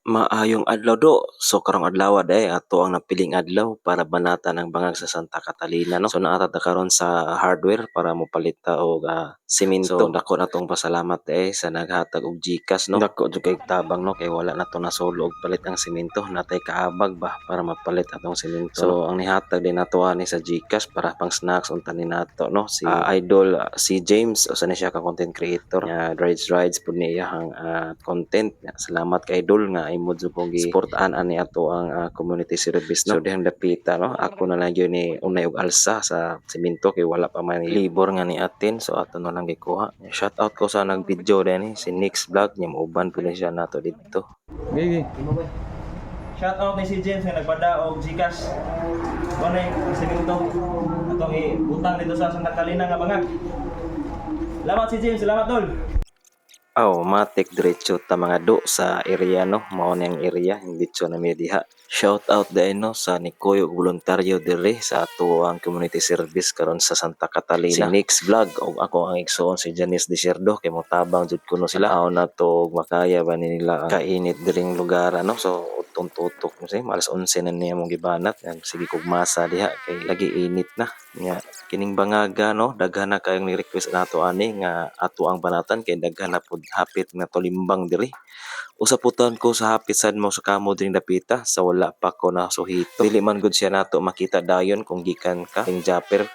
Maayong adlaw do. So karong adlaw ato ang napiling adlaw para banata ng bangag sa Santa Catalina no. So naata ta karon sa hardware para mopalit ta og semento. So dako natong pasalamat sa naghatag og GCash no. Dako jud kay tabang no kay wala nato nasolo og palit ang semento. Natay kaabag ba para mapalit atong semento. So ang nihatag din nato ani sa GCash para pang snacks unta ni nato no. Si Idol si James usa ni siya ka content creator. Rides pud niya ang content. Salamat kay Idol nga imo jud kong gi-supportaan ani ato ang community service no. So dihang dapita no, ako na lang gyud ni unay og alsa sa semento kay wala pa man libor nga ni atin. So ato na lang gikuha. Shout out ko sa nag-video din si Nix Vlog nya mauban pud siya nato dito. Gigi. Shout out ni si James nga nagpada og GCash. Ano yung semento atong ibutang dito sa Santa Catalina nga bangag. Salamat si James, salamat tol. Matik diretso ta mga do sa area no, mao ang area hindi so na diha. Shout out din no sa Nikoy og voluntaryo dire sa ato ang community service karon sa Santa Catalina. Si Nix Vlog og ako ang igsoon si Janice Desierdo kay motabang jud kuno sila. Aw na to makaya ba nila kainit diring lugar no. So tutok mo say malas 11 na niya mong gibanat. Sige kog masa diha kay lagi init na. Nya kining bangaga no daghan na kayong ni-request nato ani nga ato ang banatan kay daghan na pud hapit nga tolimbang diri. Usaputan ko sa hapit sad mo sa kamo dring dapita sa wala pa ko na suhito. Dili man gud siya nato makita dayon kung gikan ka ning japper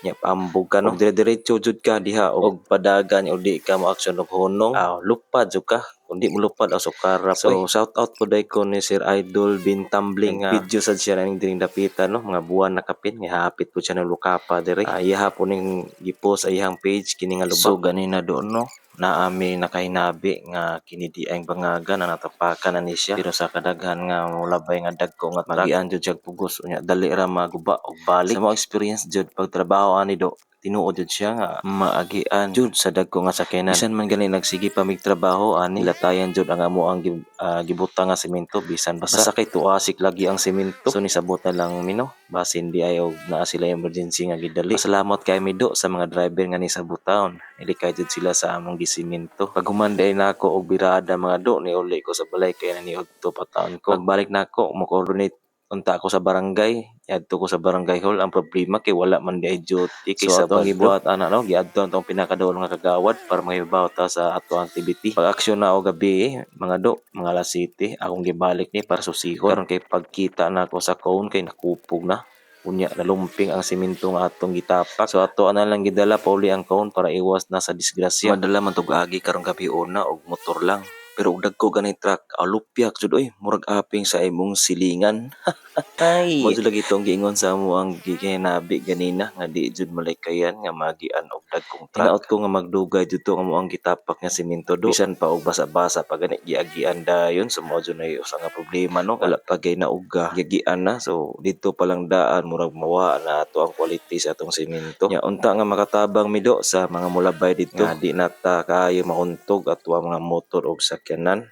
nya paambog ka no. Dire-diretso jud ka diha og padagan o di ka mo action og honong. Lupad jud ka kundi mo lupad o sukara. So shout out po day ko ni Sir Idol Bin Tumbling video sad siya ning dring dapita no mga buwan na kapin nga hapit po siya ng lukapa dire. Iya po ning gipost sa iyang page kini nga lubak. So ganina doon no naami nakahinabi nga kini di ang bangaga na natapakan na ni siya pero sa kadaghan nga mulabay nga dagko nga magian jud siya pugos unya dali ra maguba og balik sa mo experience jud pagtrabaho ani do tinuod jud siya nga maagian jud sa dagko nga sakyanan bisan man gani nagsige pa mig trabaho ani latayan jud ang amo ang gibutang nga semento bisan basa kay tuasik lagi ang semento so nisabot na lang mino basin di ay og naa sila emergency nga gidali. Salamat kay Mido sa mga driver nga ni sa butawon ilikay jud sila sa among gisemento pag humanday na ako og birada mga do ni uli ko sa balay kay naniog to pataon ko pagbalik na ako mo coordinate unta ako sa barangay yadto ko sa barangay hall ang problema kay wala man di duty kay so atong gibuhat ana no giadto atong pinakadawol nga kagawad para mahibaw ta sa ato activity pag aksyon na og gabi mga do mga alas 7 akong gibalik ni para susihon karon kay pagkita na ako sa cone kay nakupog na unya nalumping ang semento nga atong gitapak so ato ana lang gidala pauli ang cone para iwas na sa disgrasya madala man tug agi karong gabi una og motor lang pero ug dagko ganay truck alupyak jud oy murag aping sa imong silingan. Ay mo jud lagi itong giingon sa amo ang gikinabi ganina nga di jud malikayan nga magian og dagkong truck. Tinaot ko nga magdugay jud to amo ang gitapak nga semento do bisan pa og basa-basa pa gani giagian dayon so mo jud na usa nga problema no wala pa gay na og giagian na so dito pa lang daan murag mawa na ato ang quality sa atong semento. Nya unta nga makatabang mido sa mga mulabay dito nga di nata kaayo mauntog ato ang mga motor og sakyanan.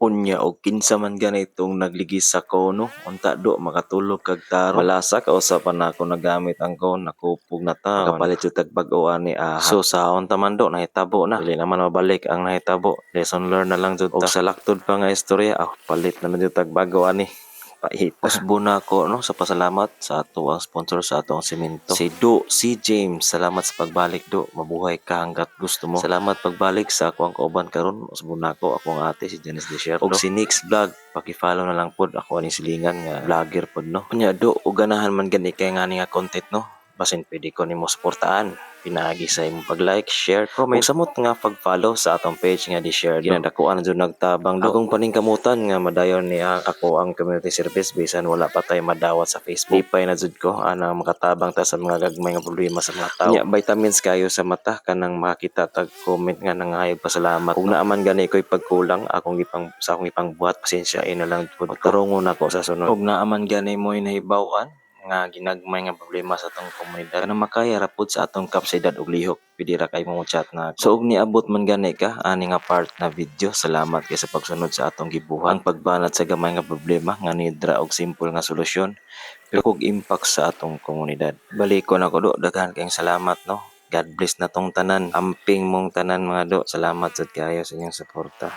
Unya og kinsa man ganitong nagligis sa kono unta do makatulog kag taro malasa ka usapan na ako nagamit ang kono nakupog na ta kapalit jud tag bag-o ani so saon ta man do nahitabo na dili naman mabalik ang nahitabo lesson learn na lang jud ta og sa laktod pa nga istorya palit na jud tag bag-o ani pait. Usbo na ako no sa pasalamat sa ato ang sponsor sa atong semento si James. Salamat sa pagbalik do mabuhay ka hanggat gusto mo. Salamat pagbalik sa ako ang kauban karon usbo na ako ang ate si Janice Desierdo og si Nix Vlog paki-follow na lang pod ako ani silingan nga vlogger pod no unya do ug ganahan man gani kay nga nga content no basin pwede ko nimo suportahan pinagi sa imong pag-like, share, comment samot nga pag-follow sa atong page nga di-share ginadakuan jud nagtabang do akong paningkamutan nga madayon ni ako ang community service bisan wala pa tay madawat sa Facebook ipay na jud ko ana makatabang ta sa mga gagmay nga problema sa mga tawo nya vitamins kayo sa mata kanang makita tag comment nga nangayog pasalamat ug naaman gani koy pagkulang akong ipang buhat pasensya ina lang jud tarungon ako sa sunod ug naaman gani mo nahibaw-an nga ginagmay nga problema sa atong komunidad kanang makaya rapod sa atong kapsidad ug lihok pwede ra kay mo chat na so ug niabot man gani ka ani nga part na video salamat kay sa pagsunod sa atong gibuhat ang pagbanat sa gamay nga problema nga nidra og simple nga solusyon pero kog impact sa atong komunidad balikon ako do daghan kayong salamat no God bless na tong tanan amping mong tanan mga do salamat sad kayo sa inyong suporta.